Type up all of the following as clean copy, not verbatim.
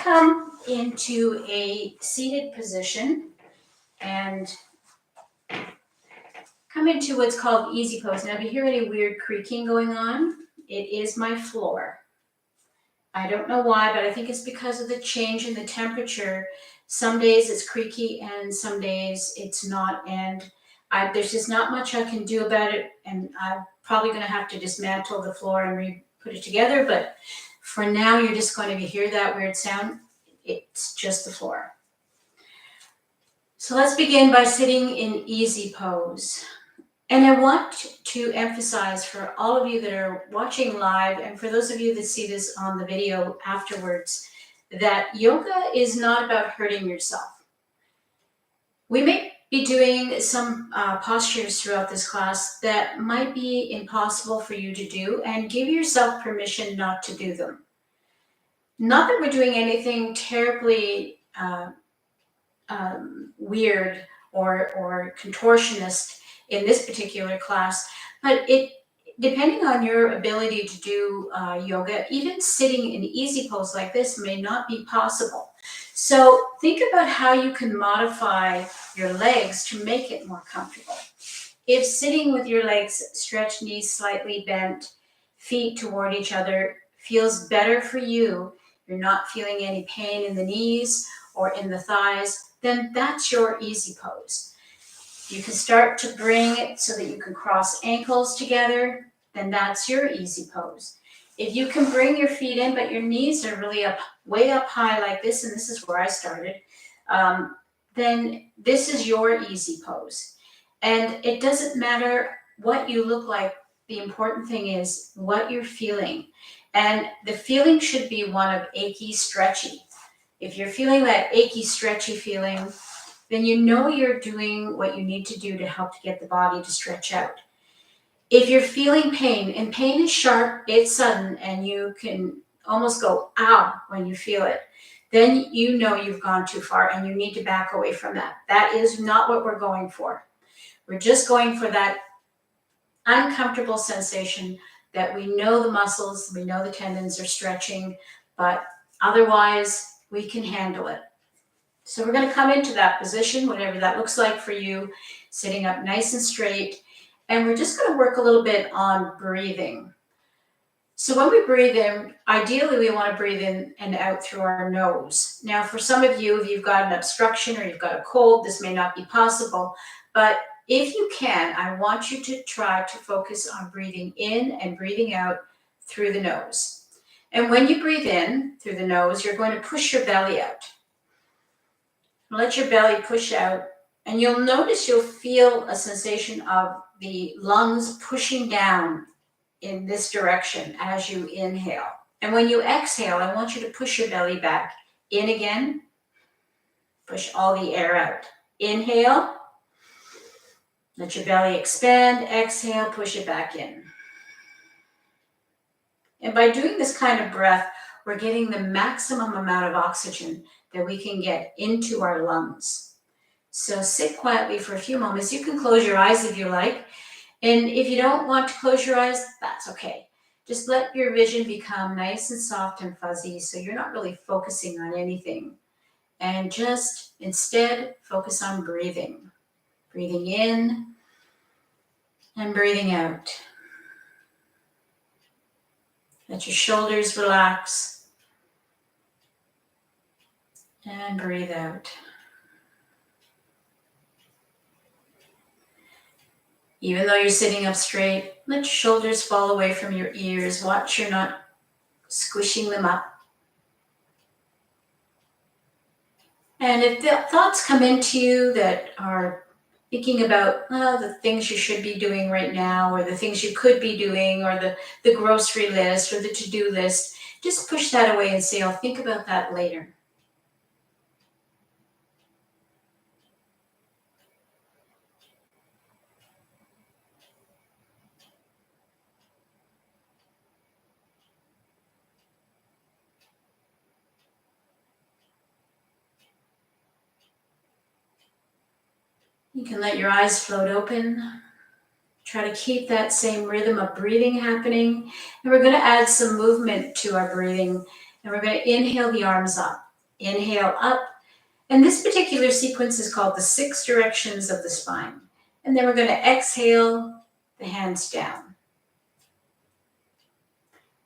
come into a seated position and come into what's called easy pose. Now, if you hear any weird creaking going on, it is my floor. I don't know why, but I think it's because of the change in the temperature. Some days it's creaky and some days it's not. And there's just not much I can do about it. And I'm probably going to have to dismantle the floor and put it together. But for now, you're just going to hear that weird sound. It's just the floor. So let's begin by sitting in easy pose. And I want to emphasize for all of you that are watching live, and for those of you that see this on the video afterwards, that yoga is not about hurting yourself. We may be doing some postures throughout this class that might be impossible for you to do, and give yourself permission not to do them. Not that we're doing anything terribly weird or contortionist in this particular class, but depending on your ability to do yoga, even sitting in easy pose like this may not be possible. So think about how you can modify your legs to make it more comfortable. If sitting with your legs stretched, knees slightly bent, feet toward each other feels better for you, you're not feeling any pain in the knees or in the thighs, then that's your easy pose. You can start to bring it so that you can cross ankles together, then that's your easy pose. If you can bring your feet in, but your knees are really way up high like this, and this is where I started, then this is your easy pose. And it doesn't matter what you look like. The important thing is what you're feeling. And the feeling should be one of achy, stretchy. If you're feeling that achy, stretchy feeling, then you know you're doing what you need to do to help to get the body to stretch out. If you're feeling pain, and pain is sharp, it's sudden, and you can almost go, ow, when you feel it, then you know you've gone too far and you need to back away from that. That is not what we're going for. We're just going for that uncomfortable sensation that we know the muscles, we know the tendons are stretching, but otherwise we can handle it. So we're going to come into that position, whatever that looks like for you, sitting up nice and straight. And we're just going to work a little bit on breathing. So when we breathe in, ideally we want to breathe in and out through our nose. Now for some of you, if you've got an obstruction or you've got a cold, this may not be possible. But if you can, I want you to try to focus on breathing in and breathing out through the nose. And when you breathe in through the nose, you're going to push your belly out. Let your belly push out, and you'll notice you'll feel a sensation of the lungs pushing down in this direction as you inhale. And when you exhale, I want you to push your belly back in again. Push all the air out. Inhale. Let your belly expand. Exhale, push it back in. And by doing this kind of breath, we're getting the maximum amount of oxygen that we can get into our lungs. So sit quietly for a few moments. You can close your eyes if you like. And if you don't want to close your eyes, that's okay. Just let your vision become nice and soft and fuzzy so you're not really focusing on anything. And just instead focus on breathing. Breathing in and breathing out. Let your shoulders relax. And breathe out. Even though you're sitting up straight, let your shoulders fall away from your ears. Watch you're not squishing them up. And if the thoughts come into you that are thinking about the things you should be doing right now, or the things you could be doing, or the grocery list, or the to-do list, just push that away and say, I'll think about that later. You can let your eyes float open. Try to keep that same rhythm of breathing happening. And we're going to add some movement to our breathing. And we're going to inhale the arms up. Inhale up. And this particular sequence is called the 6 directions of the spine. And then we're going to exhale the hands down.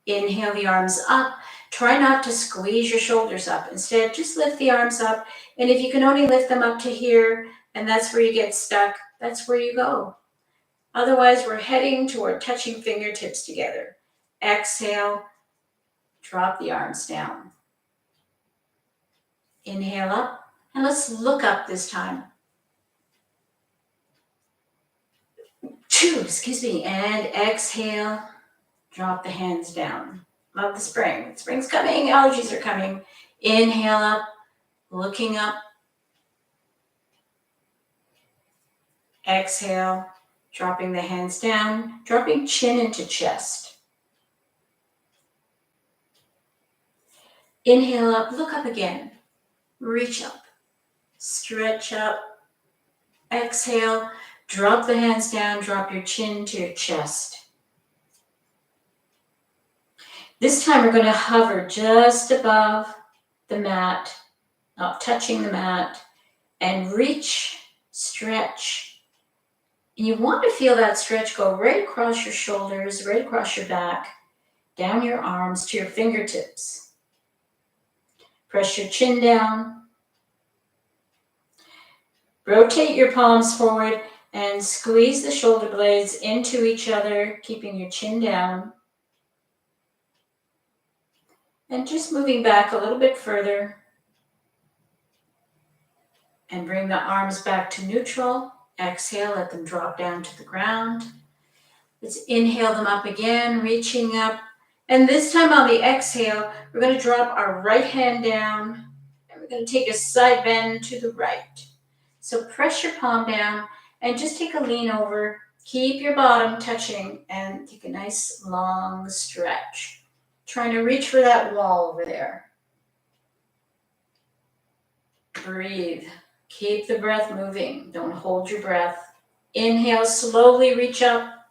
Inhale the arms up. Try not to squeeze your shoulders up. Instead, just lift the arms up. And if you can only lift them up to here, and that's where you get stuck, that's where you go. Otherwise, we're heading toward touching fingertips together. Exhale, drop the arms down. Inhale up, and let's look up this time. Excuse me, and exhale, drop the hands down. Love the spring. Spring's coming, allergies are coming. Inhale up, looking up. Exhale, dropping the hands down, dropping chin into chest. Inhale up, look up again. Reach up, stretch up. Exhale, drop the hands down, drop your chin to your chest. This time we're going to hover just above the mat, not touching the mat, and reach, stretch. And you want to feel that stretch go right across your shoulders, right across your back, down your arms to your fingertips. Press your chin down. Rotate your palms forward and squeeze the shoulder blades into each other, keeping your chin down. And just moving back a little bit further. And bring the arms back to neutral. Exhale, let them drop down to the ground. Let's inhale them up again, reaching up. And this time on the exhale, we're going to drop our right hand down. And we're going to take a side bend to the right. So press your palm down and just take a lean over. Keep your bottom touching and take a nice long stretch. Trying to reach for that wall over there. Breathe. Keep the breath moving. Don't hold your breath. Inhale, slowly reach up.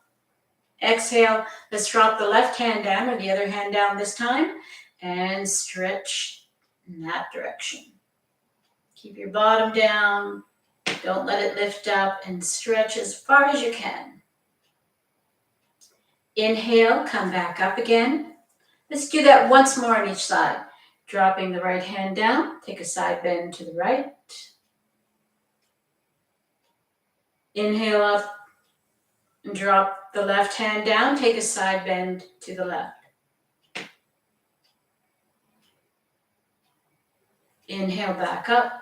Exhale, let's drop the left hand down or the other hand down this time and stretch in that direction. Keep your bottom down. Don't let it lift up and stretch as far as you can. Inhale, come back up again. Let's do that once more on each side. Dropping the right hand down, take a side bend to the right. Inhale up and drop the left hand down, take a side bend to the left. Inhale back up.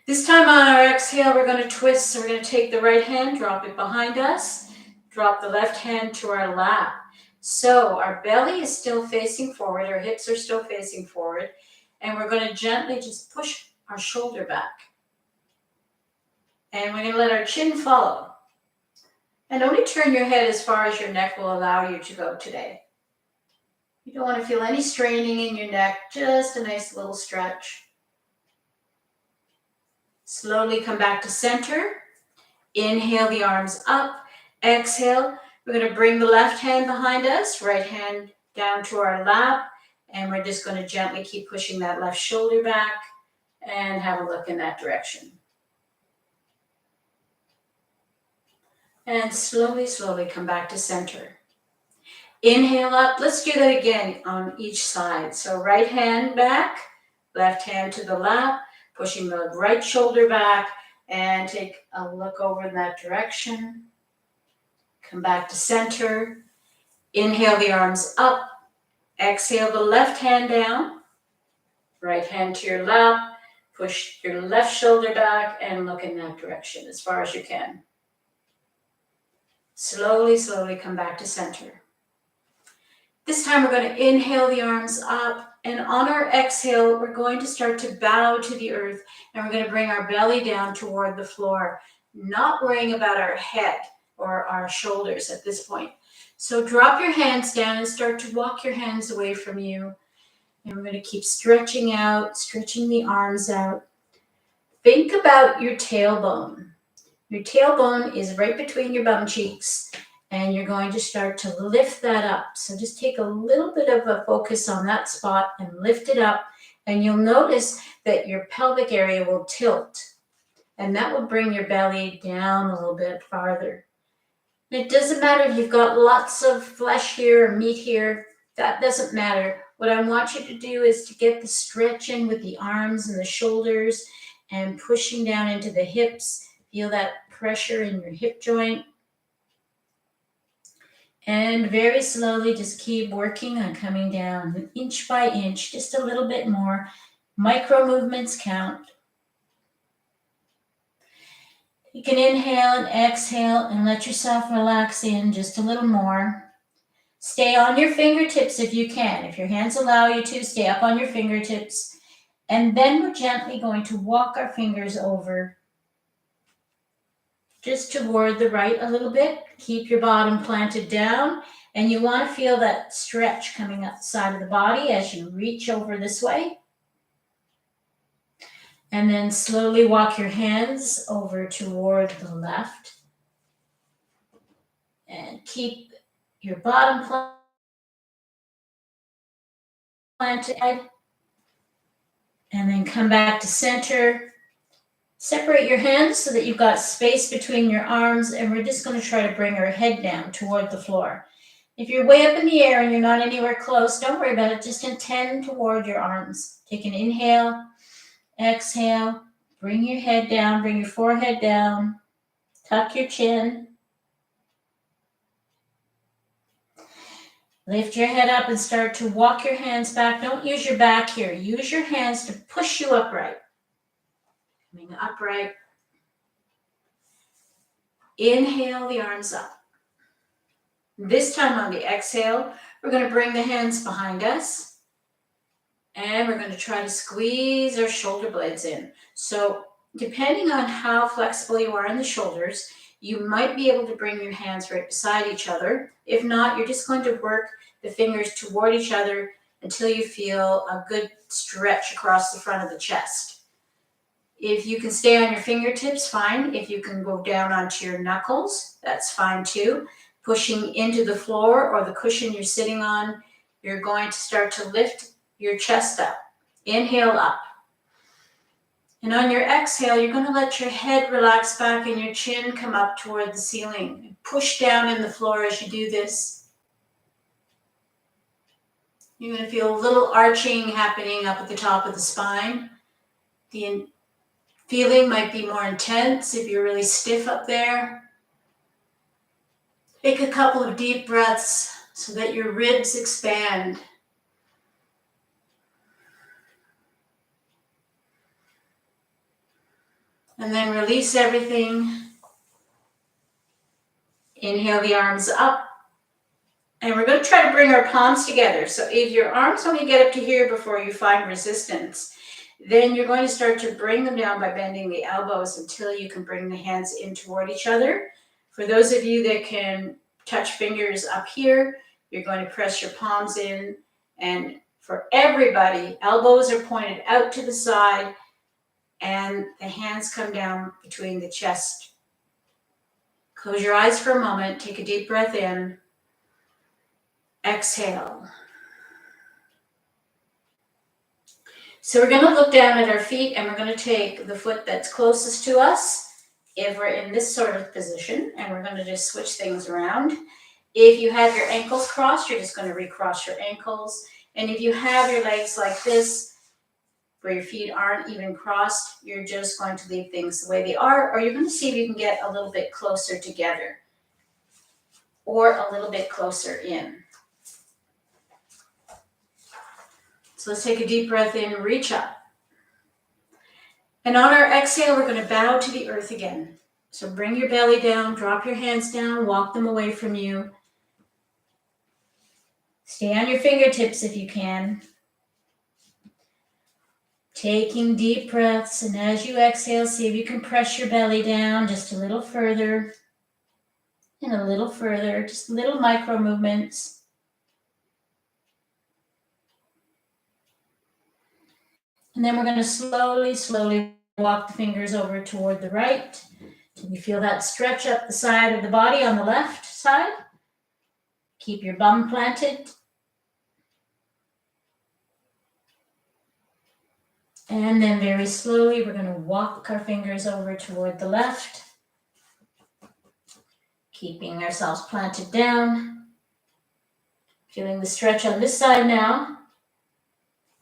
This time on our exhale, we're going to twist. So we're going to take the right hand, drop it behind us, drop the left hand to our lap. So our belly is still facing forward, our hips are still facing forward, and we're going to gently just push our shoulder back. And we're going to let our chin follow. And only turn your head as far as your neck will allow you to go today. You don't want to feel any straining in your neck, just a nice little stretch. Slowly come back to center. Inhale the arms up. Exhale. We're going to bring the left hand behind us, right hand down to our lap, and we're just going to gently keep pushing that left shoulder back and have a look in that direction. And slowly, slowly come back to center. Inhale up. Let's do that again on each side. So right hand back, left hand to the lap, pushing the right shoulder back, and take a look over in that direction. Come back to center. Inhale the arms up. Exhale the left hand down. Right hand to your lap. Push your left shoulder back and look in that direction as far as you can. Slowly, slowly come back to center. This time we're going to inhale the arms up, and on our exhale, we're going to start to bow to the earth, and we're going to bring our belly down toward the floor, not worrying about our head or our shoulders at this point. So drop your hands down and start to walk your hands away from you. And we're going to keep stretching out, stretching the arms out. Think about your tailbone. Your tailbone is right between your bum cheeks, And you're going to start to lift that up. So just take a little bit of a focus on that spot and lift it up. And you'll notice that your pelvic area will tilt. And that will bring your belly down a little bit farther. It doesn't matter if you've got lots of flesh here or meat here. That doesn't matter. What I want you to do is to get the stretch in with the arms and the shoulders and pushing down into the hips. Feel that pressure in your hip joint. And very slowly just keep working on coming down inch by inch, just a little bit more. Micro movements count. You can inhale and exhale and let yourself relax in just a little more. Stay on your fingertips if you can. If your hands allow you to, stay up on your fingertips. And then we're gently going to walk our fingers over just toward the right a little bit. Keep your bottom planted down. And you want to feel that stretch coming up the side of the body as you reach over this way. And then slowly walk your hands over toward the left. And keep your bottom planted. And then come back to center. Separate your hands so that you've got space between your arms, and we're just going to try to bring our head down toward the floor. If you're way up in the air and you're not anywhere close, don't worry about it. Just intend toward your arms. Take an inhale, exhale, bring your head down, bring your forehead down, tuck your chin. Lift your head up and start to walk your hands back. Don't use your back here. Use your hands to push you upright. Coming upright. Inhale the arms up. This time on the exhale, we're going to bring the hands behind us. And we're going to try to squeeze our shoulder blades in. So depending on how flexible you are in the shoulders, you might be able to bring your hands right beside each other. If not, you're just going to work the fingers toward each other until you feel a good stretch across the front of the chest. If you can stay on your fingertips, fine. If you can go down onto your knuckles, that's fine too. Pushing into the floor or the cushion you're sitting on, you're going to start to lift your chest up. Inhale up. And on your exhale, you're going to let your head relax back and your chin come up toward the ceiling. Push down in the floor as you do this. You're going to feel a little arching happening up at the top of the spine. The feeling might be more intense if you're really stiff up there. Take a couple of deep breaths so that your ribs expand. And then release everything. Inhale the arms up. And we're going to try to bring our palms together. So if your arms only get up to here before you find resistance, then you're going to start to bring them down by bending the elbows until you can bring the hands in toward each other. For those of you that can touch fingers up here, you're going to press your palms in. And for everybody, elbows are pointed out to the side and the hands come down between the chest. Close your eyes for a moment. Take a deep breath in. Exhale. So we're going to look down at our feet and we're going to take the foot that's closest to us if we're in this sort of position, and we're going to just switch things around. If you have your ankles crossed, you're just going to recross your ankles. And if you have your legs like this, where your feet aren't even crossed, you're just going to leave things the way they are, or you're going to see if you can get a little bit closer together or a little bit closer in. So let's take a deep breath in, reach up. And on our exhale, we're going to bow to the earth again. So bring your belly down, drop your hands down, walk them away from you. Stay on your fingertips if you can. Taking deep breaths, and as you exhale, see if you can press your belly down just a little further and a little further, just little micro movements. And then we're going to slowly walk the fingers over toward the right. Can you feel that stretch up the side of the body on the left side? Keep your bum planted. And then very slowly, we're going to walk our fingers over toward the left, keeping ourselves planted down. Feeling the stretch on this side now.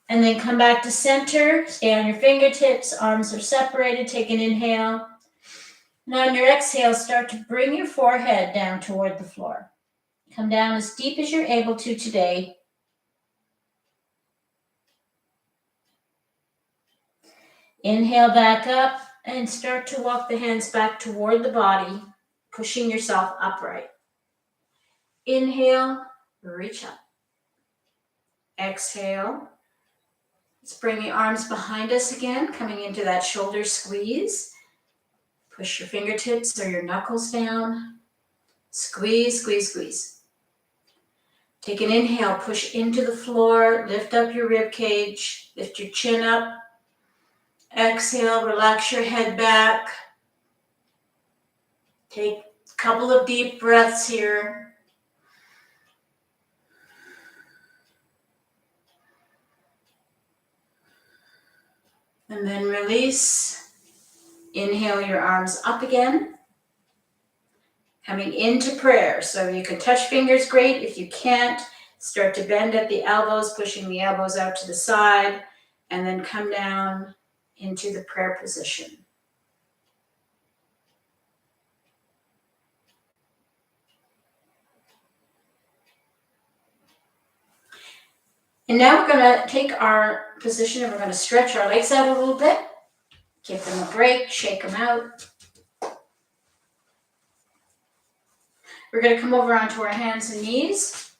And then come back to center. Stay on your fingertips. Arms are separated. Take an inhale. Now on your exhale, start to bring your forehead down toward the floor. Come down as deep as you're able to today. Inhale back up and start to walk the hands back toward the body, pushing yourself upright. Inhale, reach up. Exhale. Let's bring the arms behind us again, coming into that shoulder squeeze. Push your fingertips or your knuckles down. Squeeze, squeeze, squeeze. Take an inhale, push into the floor, lift up your rib cage, lift your chin up. Exhale, relax your head back. Take a couple of deep breaths here. And then release. Inhale your arms up again. Coming into prayer. So you can touch fingers, great. If you can't, start to bend at the elbows, pushing the elbows out to the side, and then come down into the prayer position. And now we're going to take our position and we're going to stretch our legs out a little bit. Give them a break, shake them out. We're going to come over onto our hands and knees.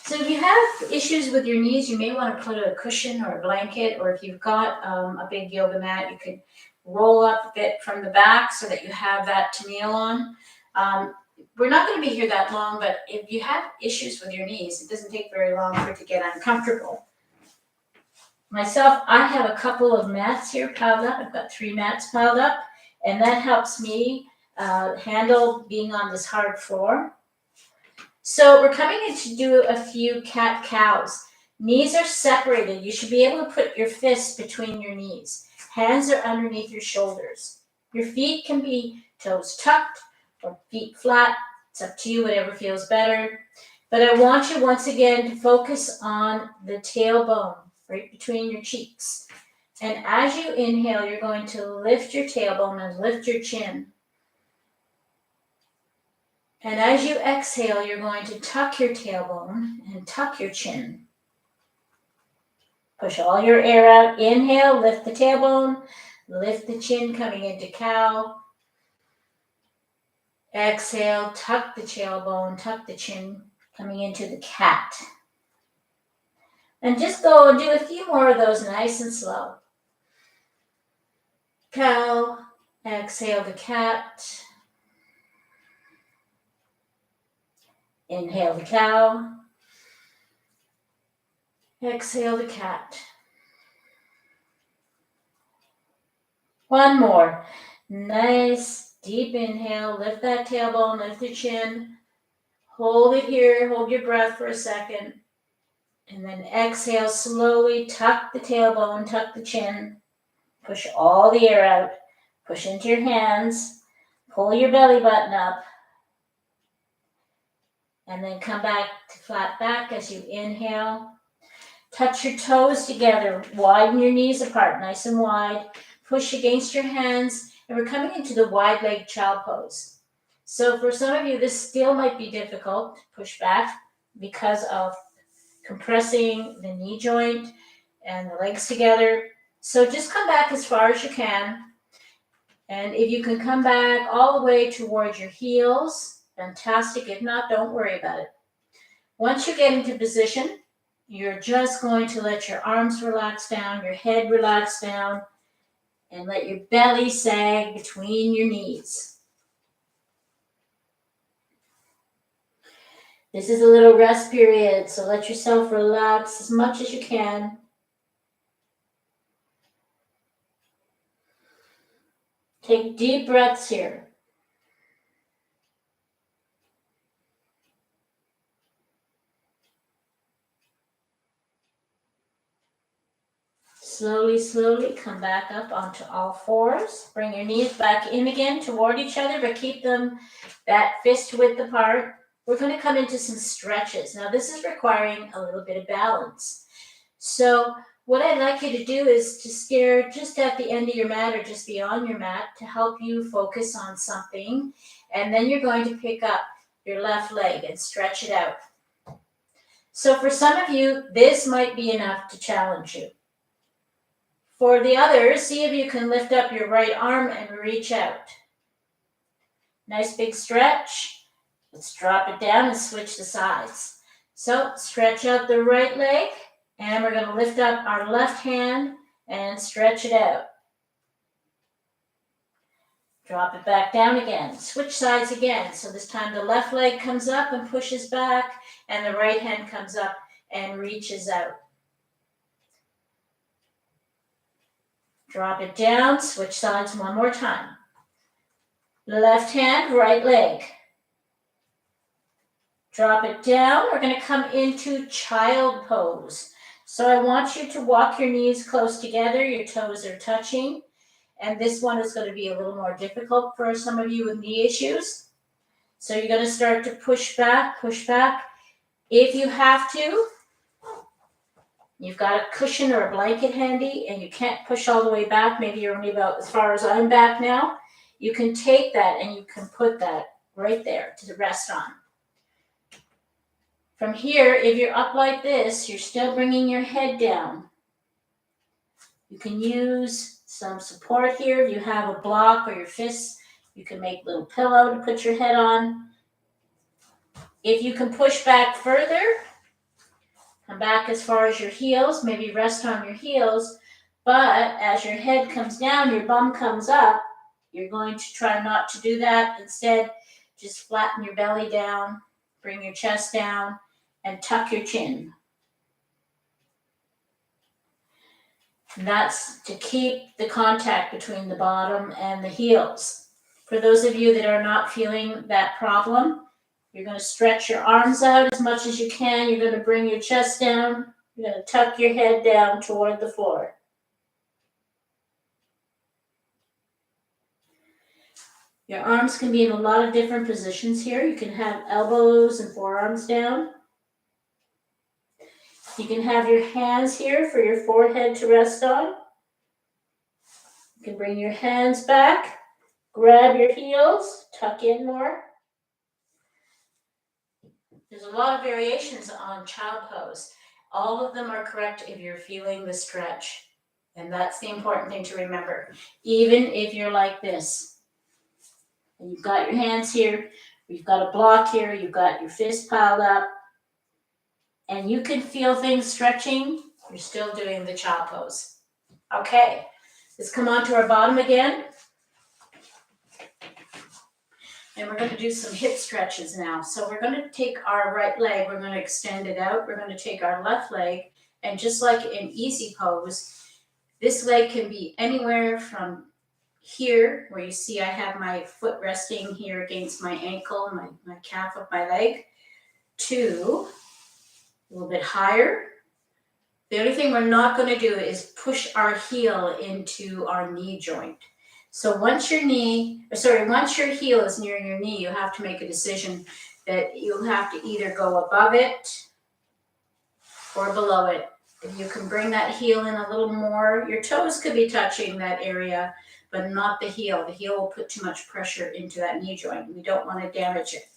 So if you have issues with your knees, you may want to put a cushion or a blanket, or if you've got a big yoga mat, you could roll up a bit from the back so that you have that to kneel on. We're not going to be here that long, but if you have issues with your knees, it doesn't take very long for it to get uncomfortable. Myself, I have a couple of mats here piled up. I've got 3 mats piled up, and that helps me handle being on this hard floor. So we're coming in to do a few cat-cows. Knees are separated. You should be able to put your fists between your knees. Hands are underneath your shoulders. Your feet can be toes tucked or feet flat. It's up to you, whatever feels better. But I want you once again to focus on the tailbone right between your cheeks. And as you inhale, you're going to lift your tailbone and lift your chin. And as you exhale, you're going to tuck your tailbone and tuck your chin. Push all your air out. Inhale, lift the tailbone, lift the chin coming into cow. Exhale, tuck the tailbone, tuck the chin coming into the cat. And just go and do a few more of those nice and slow. Cow, exhale the cat. Inhale the cow. Exhale the cat. One more. Nice deep inhale. Lift that tailbone, lift the chin. Hold it here. Hold your breath for a second. And then exhale slowly. Tuck the tailbone, tuck the chin. Push all the air out. Push into your hands. Pull your belly button up. And then come back to flat back as you inhale. Touch your toes together. Widen your knees apart, nice and wide. Push against your hands. And we're coming into the wide leg child pose. So for some of you, this still might be difficult to push back because of compressing the knee joint and the legs together. So just come back as far as you can. And if you can come back all the way towards your heels, fantastic. If not, don't worry about it. Once you get into position, you're just going to let your arms relax down, your head relax down, and let your belly sag between your knees. This is a little rest period, so let yourself relax as much as you can. Take deep breaths here. Slowly, slowly come back up onto all fours. Bring your knees back in again toward each other, but keep them that fist width apart. We're going to come into some stretches. Now, this is requiring a little bit of balance. So what I'd like you to do is to stare just at the end of your mat or just beyond your mat to help you focus on something. And then you're going to pick up your left leg and stretch it out. So for some of you, this might be enough to challenge you. For the others, see if you can lift up your right arm and reach out. Nice big stretch. Let's drop it down and switch the sides. So stretch out the right leg, and we're going to lift up our left hand and stretch it out. Drop it back down again. Switch sides again. So this time the left leg comes up and pushes back, and the right hand comes up and reaches out. Drop it down, switch sides one more time. Left hand, right leg. Drop it down. We're going to come into child pose. So I want you to walk your knees close together. Your toes are touching. And this one is going to be a little more difficult for some of you with knee issues. So you're going to start to push back, push back. If you have to, you've got a cushion or a blanket handy and you can't push all the way back. Maybe you're only about as far as I'm back now. You can take that and you can put that right there to rest on. From here, if you're up like this, you're still bringing your head down. You can use some support here. If you have a block or your fists, you can make a little pillow to put your head on. If you can push back further, come back as far as your heels, maybe rest on your heels, but as your head comes down, your bum comes up, you're going to try not to do that. Instead, just flatten your belly down, bring your chest down, and tuck your chin. And that's to keep the contact between the bottom and the heels. For those of you that are not feeling that problem, you're going to stretch your arms out as much as you can. You're going to bring your chest down. You're going to tuck your head down toward the floor. Your arms can be in a lot of different positions here. You can have elbows and forearms down. You can have your hands here for your forehead to rest on. You can bring your hands back, grab your heels, tuck in more. There's a lot of variations on child pose. All of them are correct if you're feeling the stretch. And that's the important thing to remember. Even if you're like this, and you've got your hands here, you've got a block here, you've got your fist piled up, and you can feel things stretching, you're still doing the child pose. Okay, let's come on to our bottom again. And we're going to do some hip stretches now. So we're going to take our right leg, we're going to extend it out. We're going to take our left leg, and just like in easy pose, this leg can be anywhere from here, where you see I have my foot resting here against my ankle, my calf of my leg, to a little bit higher. The only thing we're not going to do is push our heel into our knee joint. So once your heel is near your knee, you have to make a decision that you'll have to either go above it or below it. If you can bring that heel in a little more, your toes could be touching that area, but not the heel. The heel will put too much pressure into that knee joint. We don't want to damage it.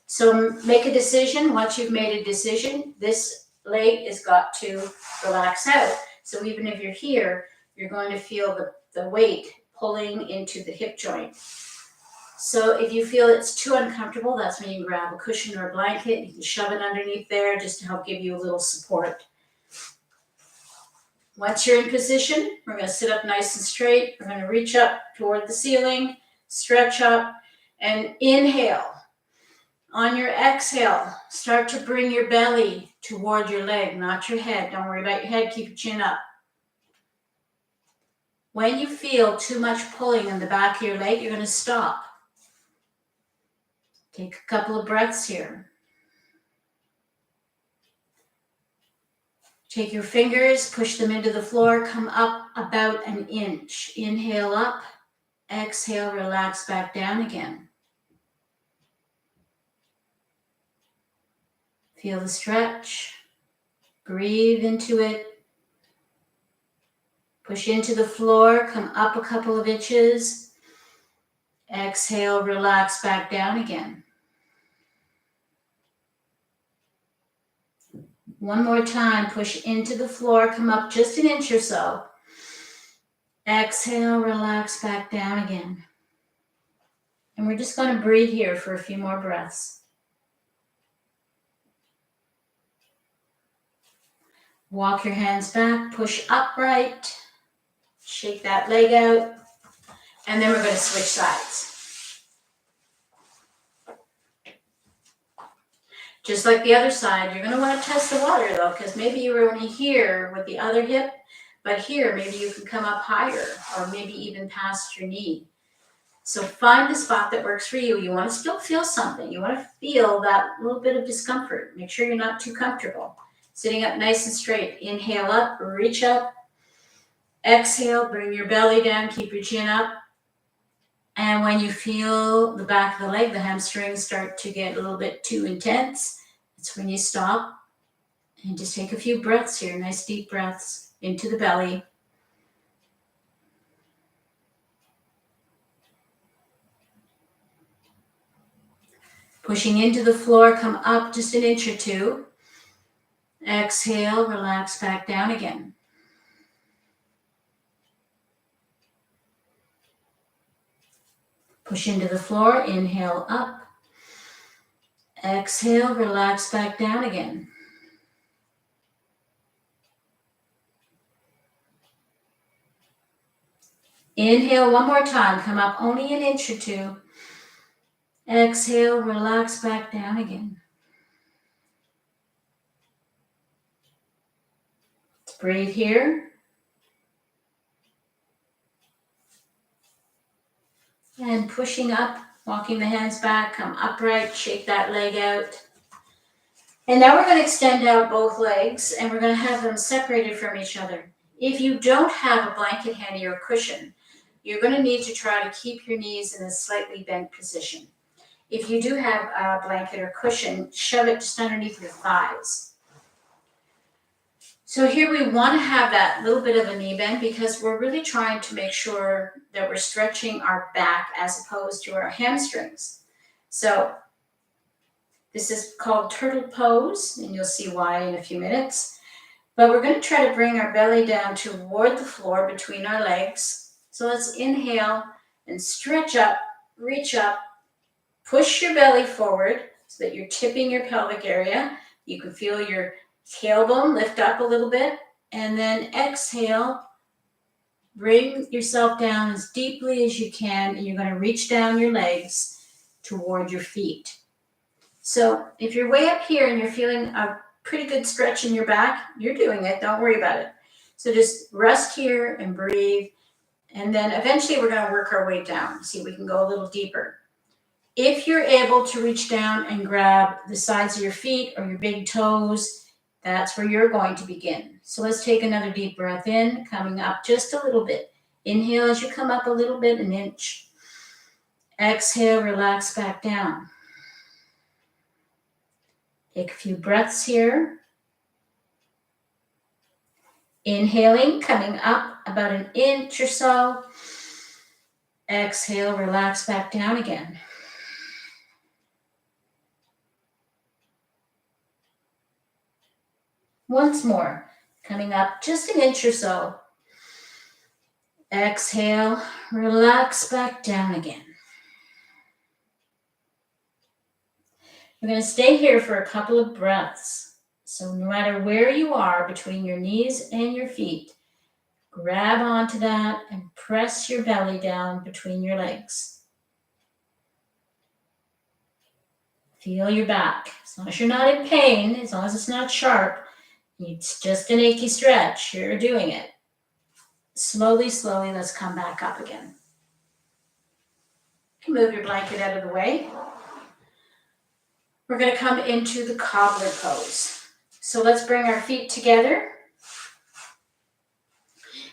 So make a decision. Once you've made a decision, this leg has got to relax out. So even if you're here, you're going to feel the weight pulling into the hip joint. So if you feel it's too uncomfortable, that's when you can grab a cushion or a blanket. You can shove it underneath there just to help give you a little support. Once you're in position, we're going to sit up nice and straight. We're going to reach up toward the ceiling, stretch up, and inhale. On your exhale, start to bring your belly toward your leg, not your head. Don't worry about your head, keep your chin up. When you feel too much pulling in the back of your leg, you're going to stop. Take a couple of breaths here. Take your fingers, push them into the floor, come up about an inch. Inhale up, exhale, relax back down again. Feel the stretch. Breathe into it. Push into the floor, come up a couple of inches. Exhale, relax back down again. One more time, push into the floor, come up just an inch or so. Exhale, relax back down again. And we're just going to breathe here for a few more breaths. Walk your hands back, push upright, shake that leg out, and then we're going to switch sides. Just like the other side, you're going to want to test the water though, because maybe you were only here with the other hip, but here maybe you can come up higher or maybe even past your knee. So find the spot that works for you. You want to still feel something. You want to feel that little bit of discomfort. Make sure you're not too comfortable. Sitting up nice and straight. Inhale up, reach up. Exhale, bring your belly down, keep your chin up. And when you feel the back of the leg, the hamstrings start to get a little bit too intense, it's when you stop and just take a few breaths here, nice deep breaths into the belly. Pushing into the floor, come up just an inch or two. Exhale, relax back down again. Push into the floor, inhale up. Exhale, relax back down again. Inhale one more time, come up only an inch or two. Exhale, relax back down again. Breathe here. And pushing up, walking the hands back, come upright, shake that leg out. And now we're going to extend out both legs and we're going to have them separated from each other. If you don't have a blanket handy or cushion, you're going to need to try to keep your knees in a slightly bent position. If you do have a blanket or cushion, shove it just underneath your thighs. So here we want to have that little bit of a knee bend because we're really trying to make sure that we're stretching our back as opposed to our hamstrings. So this is called turtle pose, and you'll see why in a few minutes. But we're going to try to bring our belly down toward the floor between our legs. So let's inhale and stretch up, reach up, push your belly forward so that you're tipping your pelvic area. You can feel your tailbone lift up a little bit, and then exhale, bring yourself down as deeply as you can, and you're going to reach down your legs toward your feet. So if you're way up here and you're feeling a pretty good stretch in your back, you're doing it, don't worry about it. So just rest here and breathe, and then eventually we're going to work our way down, see if we can go a little deeper. If you're able to reach down and grab the sides of your feet or your big toes, that's where you're going to begin. So let's take another deep breath in, coming up just a little bit. Inhale as you come up a little bit, an inch. Exhale, relax back down. Take a few breaths here. Inhaling, coming up about an inch or so. Exhale, relax back down again. Once more, coming up just an inch or so. Exhale, relax back down again. We're going to stay here for a couple of breaths. So no matter where you are between your knees and your feet, grab onto that and press your belly down between your legs. Feel your back. As long as you're not in pain, as long as it's not sharp, it's just an achy stretch, you're doing it. Slowly, slowly, let's come back up again. You can move your blanket out of the way. We're going to come into the cobbler pose. So let's bring our feet together.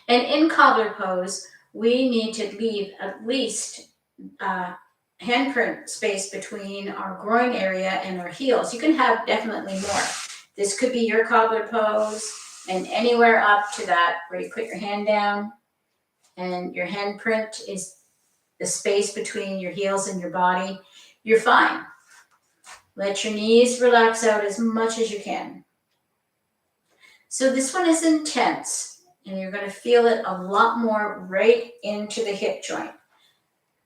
And in cobbler pose, we need to leave at least handprint space between our groin area and our heels. You can have definitely more. This could be your cobbler pose, and anywhere up to that where you put your hand down and your handprint is the space between your heels and your body, you're fine. Let your knees relax out as much as you can. So this one is intense, and you're going to feel it a lot more right into the hip joint.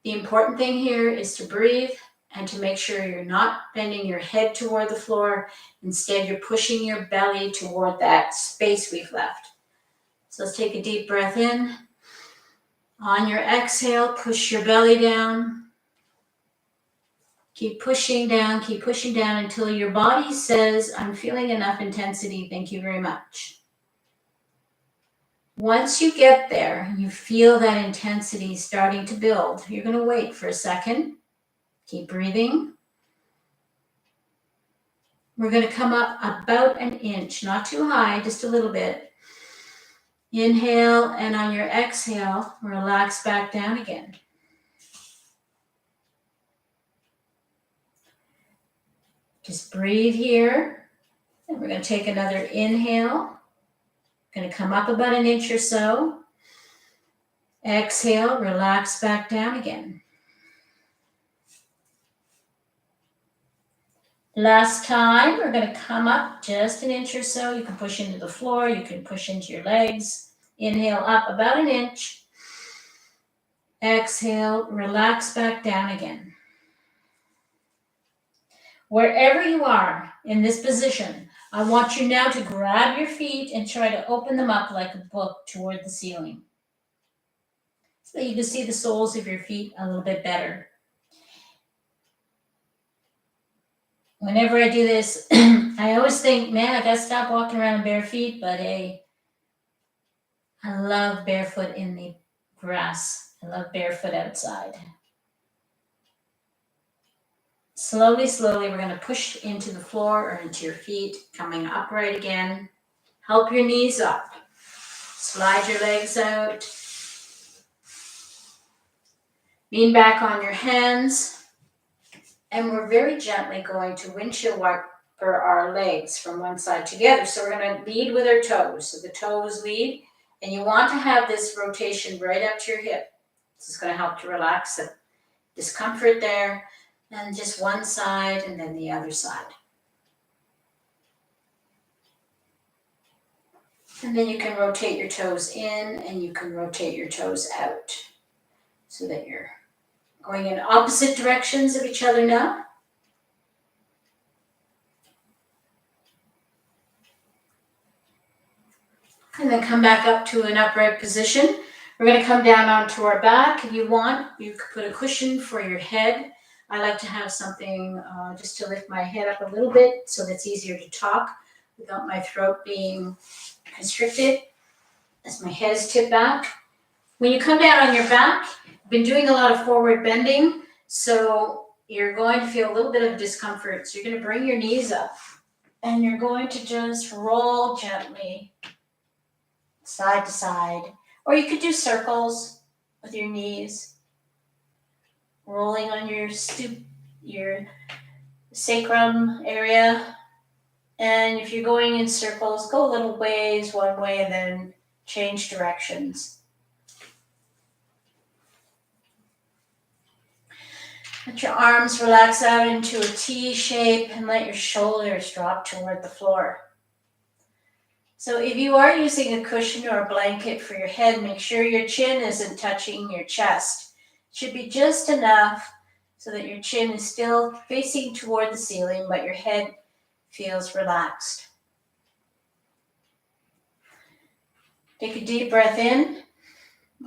The important thing here is to breathe and to make sure you're not bending your head toward the floor. Instead, you're pushing your belly toward that space we've left. So let's take a deep breath in. On your exhale, push your belly down. Keep pushing down until your body says, I'm feeling enough intensity, thank you very much. Once you get there, you feel that intensity starting to build. You're going to wait for a second. Keep breathing. We're going to come up about an inch, not too high, just a little bit. Inhale, and on your exhale, relax back down again. Just breathe here. And we're going to take another inhale. Going to come up about an inch or so. Exhale, relax back down again. Last time, we're going to come up just an inch or so. You can push into the floor. You can push into your legs. Inhale up about an inch. Exhale, relax back down again. Wherever you are in this position, I want you now to grab your feet and try to open them up like a book toward the ceiling, so that you can see the soles of your feet a little bit better. Whenever I do this, I always think, man, I gotta stop walking around in bare feet, but hey, I love barefoot in the grass. I love barefoot outside. Slowly, slowly, we're going to push into the floor or into your feet, coming upright again. Help your knees up. Slide your legs out. Lean back on your hands. And we're very gently going to windshield wiper our legs from one side to the other. So we're going to lead with our toes. So the toes lead. And you want to have this rotation right up to your hip. This is going to help to relax the discomfort there. And just one side and then the other side. And then you can rotate your toes in and you can rotate your toes out so that you're going in opposite directions of each other now. And then come back up to an upright position. We're going to come down onto our back. If you want, you could put a cushion for your head. I like to have something just to lift my head up a little bit so that it's easier to talk without my throat being constricted as my head is tipped back. When you come down on your back, I've been doing a lot of forward bending, so you're going to feel a little bit of discomfort. So you're going to bring your knees up and you're going to just roll gently side to side. Or you could do circles with your knees, rolling on your sacrum area. And if you're going in circles, go a little ways one way and then change directions. Let your arms relax out into a T shape and let your shoulders drop toward the floor. So if you are using a cushion or a blanket for your head, make sure your chin isn't touching your chest. It should be just enough so that your chin is still facing toward the ceiling, but your head feels relaxed. Take a deep breath in.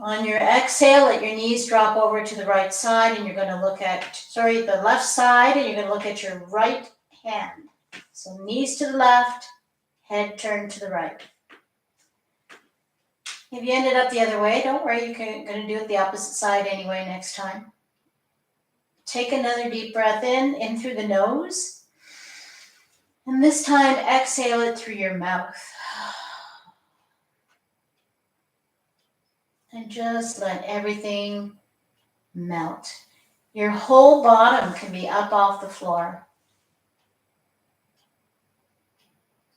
On your exhale, let your knees drop over to the right side, and you're going to look at, the left side, and you're going to look at your right hand. So knees to the left, head turned to the right. If you ended up the other way, don't worry, you're gonna do it the opposite side anyway next time. Take another deep breath in through the nose. And this time, exhale it through your mouth. And just let everything melt. Your whole bottom can be up off the floor.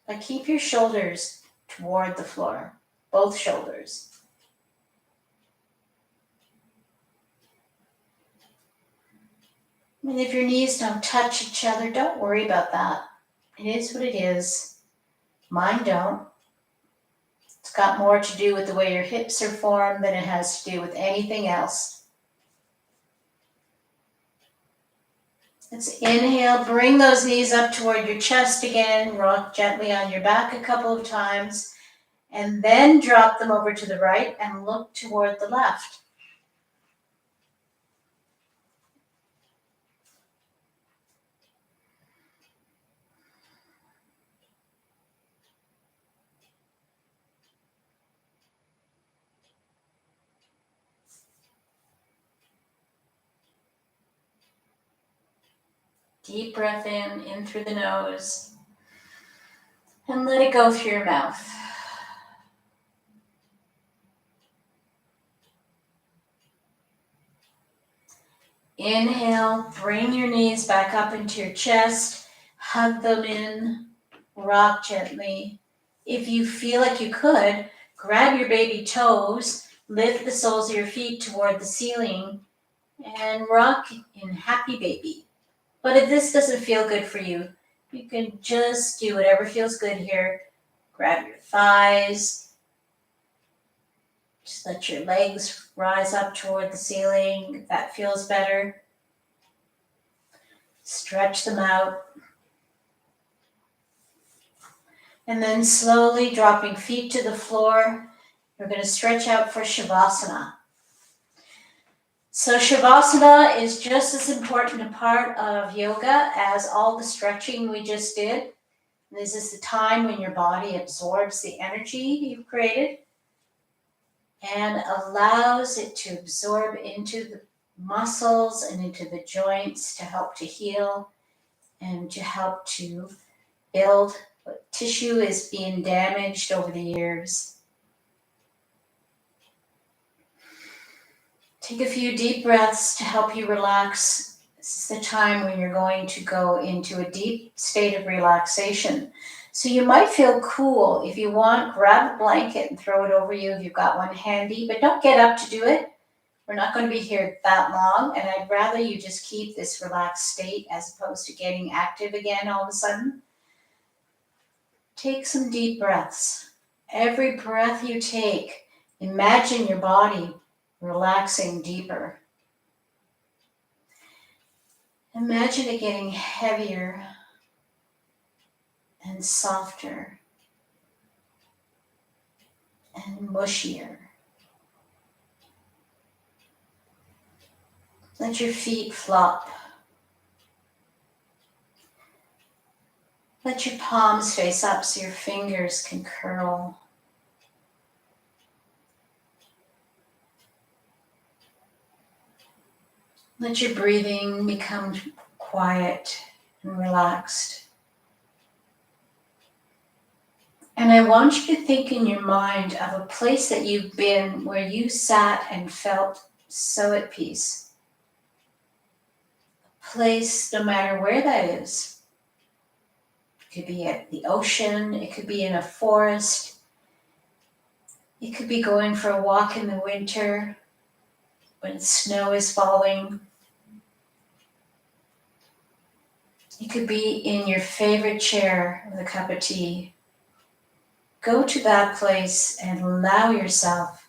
But keep your shoulders toward the floor, both shoulders. And if your knees don't touch each other, don't worry about that. It is what it is. Mine don't. It's got more to do with the way your hips are formed than it has to do with anything else. Let's inhale, bring those knees up toward your chest again, rock gently on your back a couple of times, and then drop them over to the right and look toward the left. Deep breath in through the nose, and let it go through your mouth. Inhale, bring your knees back up into your chest, hug them in, rock gently. If you feel like you could, grab your baby toes, lift the soles of your feet toward the ceiling, and rock in happy baby. But if this doesn't feel good for you, you can just do whatever feels good here. Grab your thighs. Just let your legs rise up toward the ceiling if that feels better. Stretch them out. And then slowly dropping feet to the floor, we're going to stretch out for Shavasana. So Shavasana is just as important a part of yoga as all the stretching we just did. This is the time when your body absorbs the energy you've created and allows it to absorb into the muscles and into the joints to help to heal and to help to build what tissue is being damaged over the years. Take a few deep breaths to help you relax. This is the time when you're going to go into a deep state of relaxation. So you might feel cool. If you want, grab a blanket and throw it over you if you've got one handy, but don't get up to do it. We're not going to be here that long, and I'd rather you just keep this relaxed state as opposed to getting active again all of a sudden. Take some deep breaths. Every breath you take, imagine your body relaxing deeper. Imagine it getting heavier and softer and mushier. Let your feet flop. Let your palms face up so your fingers can curl. Let your breathing become quiet and relaxed. And I want you to think in your mind of a place that you've been where you sat and felt so at peace. A place, no matter where that is. It could be at the ocean, it could be in a forest, it could be going for a walk in the winter when snow is falling. It could be in your favorite chair with a cup of tea. Go to that place and allow yourself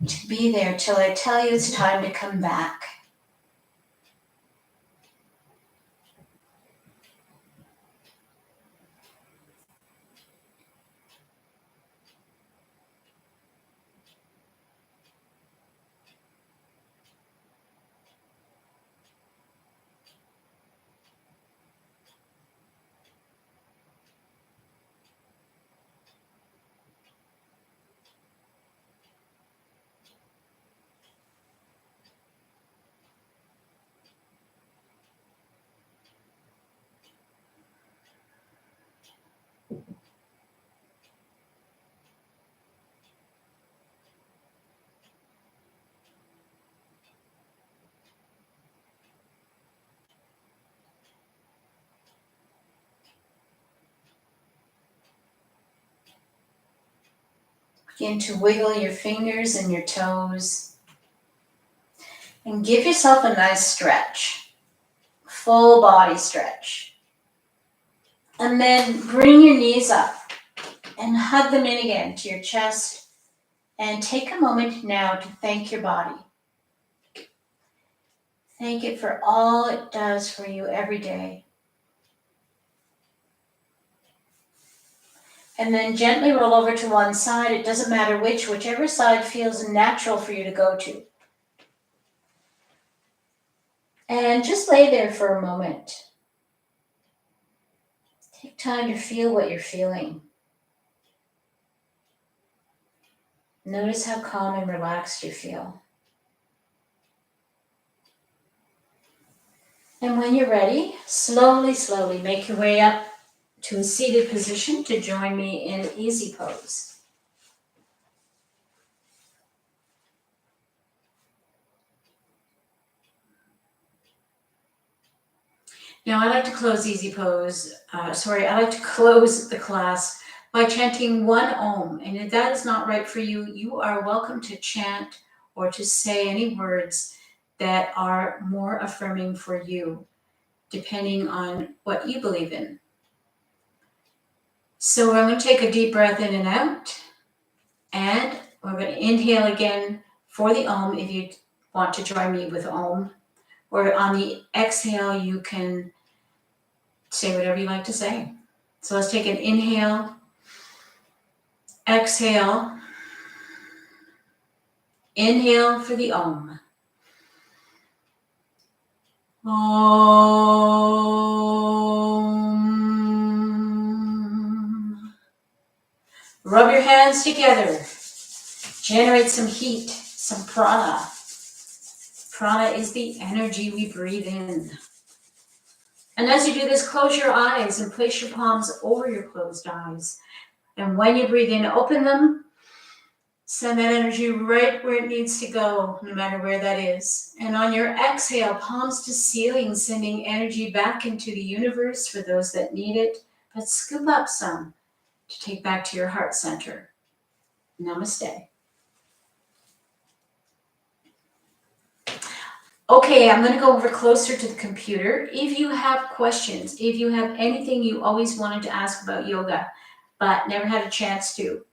to be there till I tell you it's time to come back. Begin to wiggle your fingers and your toes and give yourself a nice stretch, full body stretch. And then bring your knees up and hug them in again to your chest and take a moment now to thank your body. Thank it for all it does for you every day. And then gently roll over to one side. It doesn't matter whichever side feels natural for you to go to. And just lay there for a moment. Take time to feel what you're feeling. Notice how calm and relaxed you feel. And when you're ready, slowly, slowly make your way up to a seated position to join me in easy pose. Now I like to close I like to close the class by chanting one Om. And if that is not right for you, you are welcome to chant or to say any words that are more affirming for you, depending on what you believe in. So I'm going to take a deep breath in and out. And we're going to inhale again for the Om if you want to join me with Om. Or on the exhale, you can say whatever you like to say. So let's take an inhale, exhale, inhale for the Om. Om. Rub your hands together. Generate some heat, some prana. Prana is the energy we breathe in. And as you do this, close your eyes and place your palms over your closed eyes. And when you breathe in, open them. Send that energy right where it needs to go, no matter where that is. And on your exhale, palms to ceiling, sending energy back into the universe for those that need it. But scoop up some to take back to your heart center. Namaste. Okay, I'm going to go over closer to the computer. If you have questions, if you have anything you always wanted to ask about yoga, but never had a chance to,